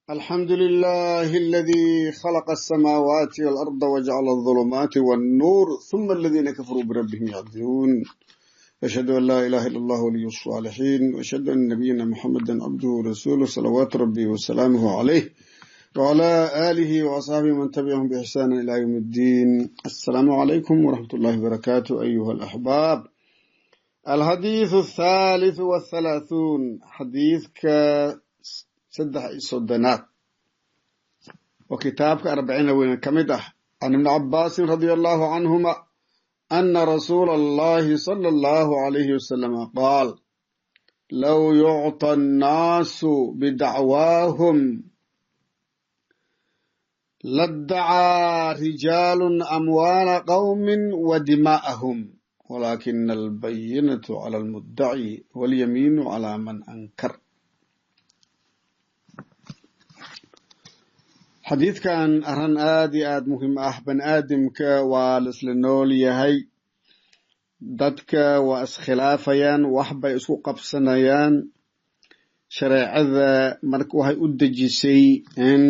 الحمد لله الذي خلق السماوات والأرض وجعل الظلمات والنور ثم الذين كفروا بربهم يعدلون. أشهد أن لا إله إلا الله ولي الصالحين، وأشهد أن نبينا محمدا عبده ورسوله صلوات ربي وسلامه عليه وعلى آله وأصحابه من تبعهم بإحسان إلى يوم الدين. السلام عليكم ورحمة الله وبركاته أيها الأحباب. الحديث 33 حديث سدح صدنات وكتابك 40 وين كمده عن ابن عباس رضي الله عنهما أن رسول الله صلى الله عليه وسلم قال: لو يعطى الناس بدعواهم لادعى رجال أموال قوم ودماءهم، ولكن البينة على المدعي واليمين على من أنكر. حديث كان أرهن آد مهم بن آدمك والسلنول يهي dadka waa iskhilaafayaan, waxbay isku qabsanayaan. shareecada marka waxay u dejisay in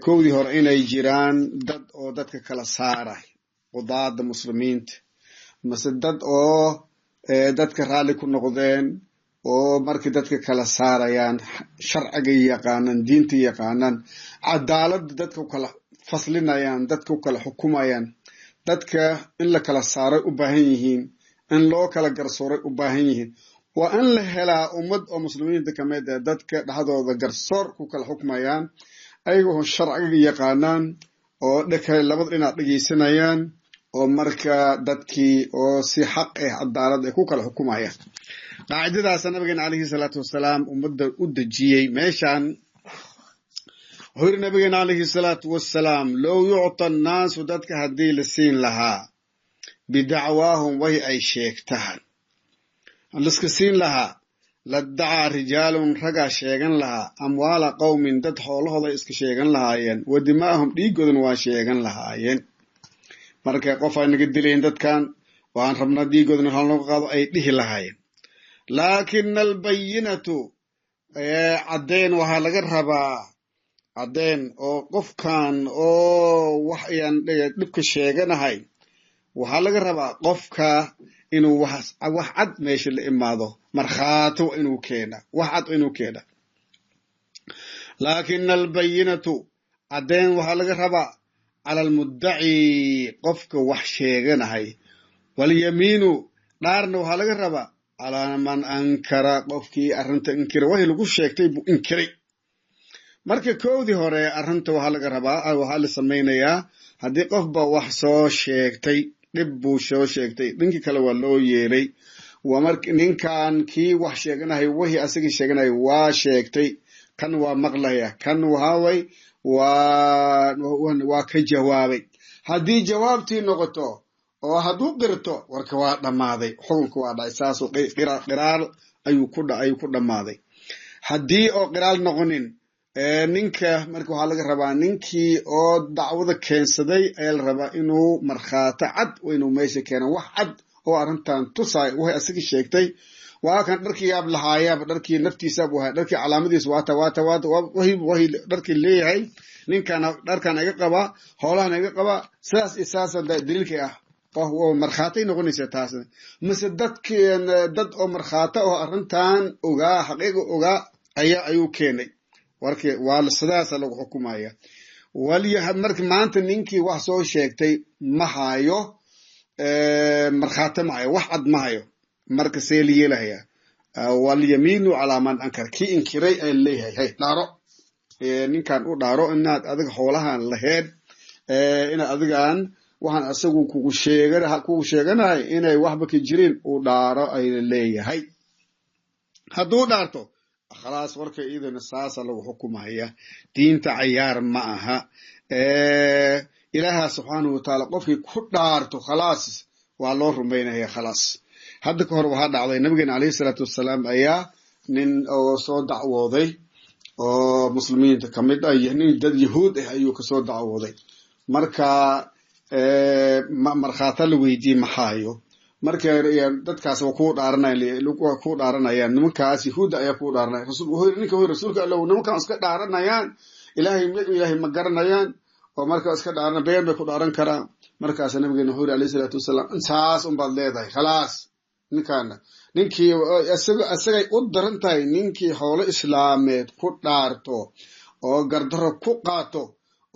koodii hore inay jiraan dad oo dadka kala saaray qudaada muslimiinta, mase dad oo dadka raalli ku noqdeen oo markii dadka kala saarayaan sharciga yaqaanaan, diinta yaqaanaan, cadaaladda dadka u kala faslinayaan, dadka u kala xukumayaan. dadka in la kala saaray u baahan yihiin, in loo kala garsooray u baahan yihiin. waa in la helaa ummad oo muslimiinta ka mid ah dadka dhexdooda garsoor ku kala xukmayaan, ayagoo sharciga yaqaanaan oo labada dhinac dhegeysanayaan, oo marka dadkii oo si xaq ah cadaalad ay ku kala xukumayaan. qaacidadaas nabigeena calayhi salaatu wasalaam ummadda u dejiyey meeshaan. wuxuu yidhi nabigeena calayhi salaatu wasalaam: low yucta annaasu dadka haddii la siin lahaa bidacwaahum way ay sheegtaan, liska siin lahaa, ladacaa rijaalun ragaa sheegan lahaa amwaala qowmin dad xoolahooda iska sheegan lahaayeen, wa dimaa'ahum dhiigoodana waa sheegan lahaayeen. marka qof ay naga dilayn dadkan, waan rabnaa dhiigoodana halnoga qaado ay dhihi lahaayeen. laakina albayinatu caddeyn waxaa laga rabaa, caddeyn oo qofkan oo wax ayaan dhibka sheeganahay, waxaa laga rabaa qofka inuu wax cad meesha la imaado, markhaato inuu keena, wax cad inuu keena. laakina albayinatu caddeyn waxaa laga rabaa cala almuddaci qofka wax sheeganahay, walyamiinu dhaarna waxaa laga rabaa calaa man ankara qofkii arrinta inkira, wahi lagu sheegtay buu inkiray. marka koodii hore arrinta waxaa laga rabaa, waxaa la samaynayaa haddii qofba wax soo sheegtay, dhib buu soo sheegtay, ninkii kale waa loo yeeray. waa marka ninkan kii wax sheeganahay wixii asagii sheeganaya waa sheegtay, kan waa maqlaya, kan waaway waa ka jawaabay. haddii jawaabtii noqoto oo hadduu qirto, warka waa dhammaaday, xukunka waa dhacay, saasuu qiraal ayuu ku dhammaaday. haddii oo qiraal noqonin, ninka marka waxaa laga rabaa ninkii oo dacwada keensaday ayaa la rabaa inuu markhaato cad inuu meesha keena, wax cad oo arrintan tusaay waxay asagii sheegtay. waa kan dharkii yaab lahaayaaba, dharkii naftiisa buu ahaa, dharkii calaamadiisa waata wahi dharkii leeyahay, ninkan dharkan iga qabaa, hoolahan iga qabaa, sidaas iyo saasa daliilkii ah oo markhaatay noqonaysa taas. mise dad oo markhaato oo arrintan ogaa, xaqiiqa ogaa ayuu keenay. warki waa sidaasa lagu xukumaya. marka maanta ninkii wax soo sheegtay ma hayo markhaato, ma hayo wax cad, ma hayo. marka see la yeelahaya? walyamiinu calaa man ankar, kii inkiray ay leeyahay, hay dhaaro, ninkan u dhaaro inaad adiga xoolahan laheed, inaad adigaan waxaan asagu kugu sheeganahay inay waxba ka jirin, u dhaaro ay leeyahay. hadduu dhaarto khalaas, warka iidana saasa lagu xukumaya. diinta cayaar ma aha. ilaaha subxaanahu watacaala qofkii ku dhaarto khalaas waa loo rumaynaya khalaas. hadda ka hor waxaa dhacday, nabigeena calayhi salaatu wasalaam ayaa nin oo soo dacwooday oo muslimiinta ka mid ah, nin dad yahuud ah ayuu kasoo dacwooday. marka markhaata la weydiiyey maxaayo, marka dadkaas waa ku dhaaranayaan nimankaas yahuudda ayaa ku dhaaranaya rasuulka alla nimankan iska dhaaranayaan ilaahay ma garanayaan oo marka iska dhaaran been bay ku dhaaran karaan markaas nabigeena wuxuu yiri alayhi salaatu wasalaam intaas baad leedahay khalaas ninkii asagay u daran tahay ninkii howlo islaameed ku dhaarto oo gardaro ku qaato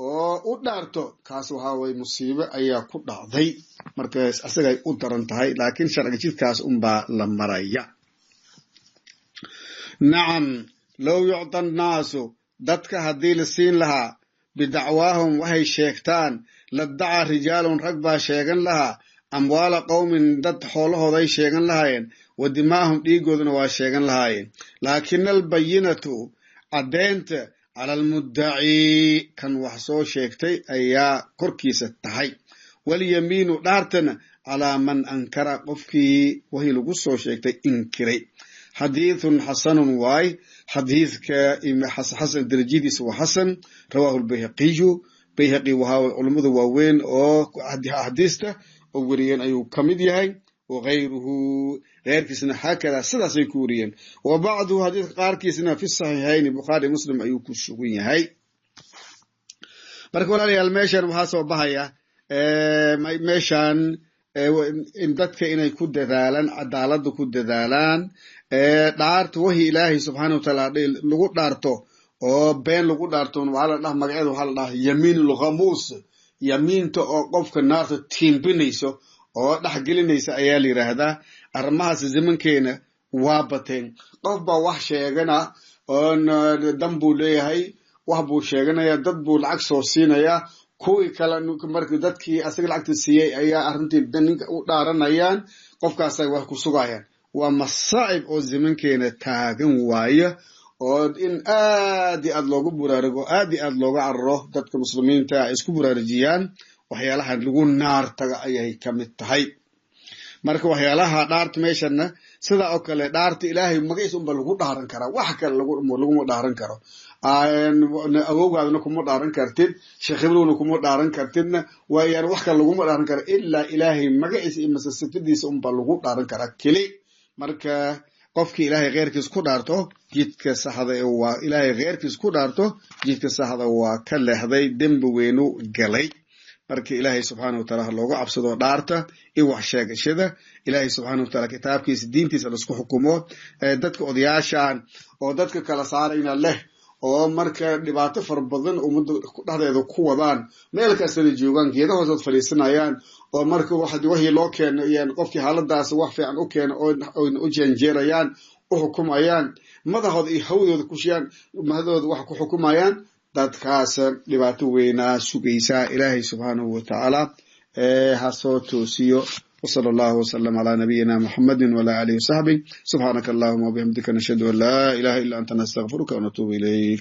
oo u dhaarto kaas waxa way musiibo ayaa ku dhacday markaas asagay u daran tahay laakiin sharci jidkaas baa la maraya nacam law yu'tan naasu dadka hadii la siin lahaa bidacwaahum waxay sheegtaan la daca rijaalun rag baa sheegan lahaa amwaala qowmin dad xoolahooday sheegan lahaayeen wa dimaahum dhiigooduna waa sheegan lahaayeen laakin albayinatu caddeynta cala almuddaci kan wax soo sheegtay ayaa korkiisa tahay walyamiinu dhaartana calaa man ankara qofkii wixii lagu soo sheegtay inkiray xadiithun xasanun waay xadiidka xasan darajadiisa waa xasan rawaahu lbayhaqiyu bayhaqi wahaa culummada waaweyn oo xadiista oo weriyeen ayuu ka mid yahay wagayruhu geyrkiisna haakada sidaasay ku weriyeen wa bacduhu xadiidka qaarkiisna fi saxiixayni bukhaari muslim ayuu ku sugan yahay marka walaalayaal meeshan waxaa soo baxaya meeshan in dadka inay ku dadaalaan cadaalada ku dadaalaan dhaarta wixii ilaahay subxaana watacaala lagu dhaarto oo been lagu dhaarto magaceeda waxaa la dhahaa yamiinul ghamuus yamiinta oo qofka naarta tiimbinayso oo dhex gelinaysa ayaa la yiraahdaa arrimahaas zamankeena waa bateen qof baa wax sheegana oo dan buu leeyahay wax buu sheeganaya dad buu lacag soo siinaya kuwii kale markii dadkii asaga lacagta siiyey ayaa arrintii ninka u dhaaranayaan qofkaas ay wax ku sugayaan waa masaa'ib oo zamankeena taagan waaya oo in aad iyo aad loogu buraarugo aad iyo aad looga cararo dadka muslimiinta ay isku buraarujiyaan waxyaalahan lagu naar taga ayay ka mid tahay marka waxyaalaha dhaarta meeshana sida oo kale dhaarta ilaahay magaciisa unba lagu dhaaran karaa wax kale laguma dhaaran karo awowgaadna kuma dhaaran kartid sheekhiblowna kuma dhaaran kartidna waayaan wax kale laguma dhaaran karo ilaa ilaahay magaciisa iyo masasifadiisa unba lagu dhaaran karaa keli marka qofkii ilaahay keyrkiis ku dhaarto jidka saxda waa ilaahay keyrkiis ku dhaarto jidka saxda waa ka leexday dembi weynu galay marka ilaahay subxaanahu watacaala looga cabsado dhaarta iyo wax sheegashada ilaahay subxaanahu watacaala kitaabkiisa diintiisa laisku xukumo dadka odayaashan oo dadka kala saarayna leh oo marka dhibaato fara badan ummadda dhexdeeda ku wadaan meel kastana joogaan geeda hoosood fadhiisanayaan oo marka wixii loo keeno qofkii xaaladaas wax fiican u keeno oo u janjeerayaan u xukumayaan madaxooda iyo hawdooda kushiyaan mahadooda wax ku xukumayaan dadkaas dhibaato weynaa sugaysaa ilaahay subxaanahu watacaala ha soo toosiyo وصلى الله وسلم على نبينا محمد وعلى آله وصحبه سبحانك اللهم وبحمدك نشهد أن لا إله إلا أنت نستغفرك ونتوب إليك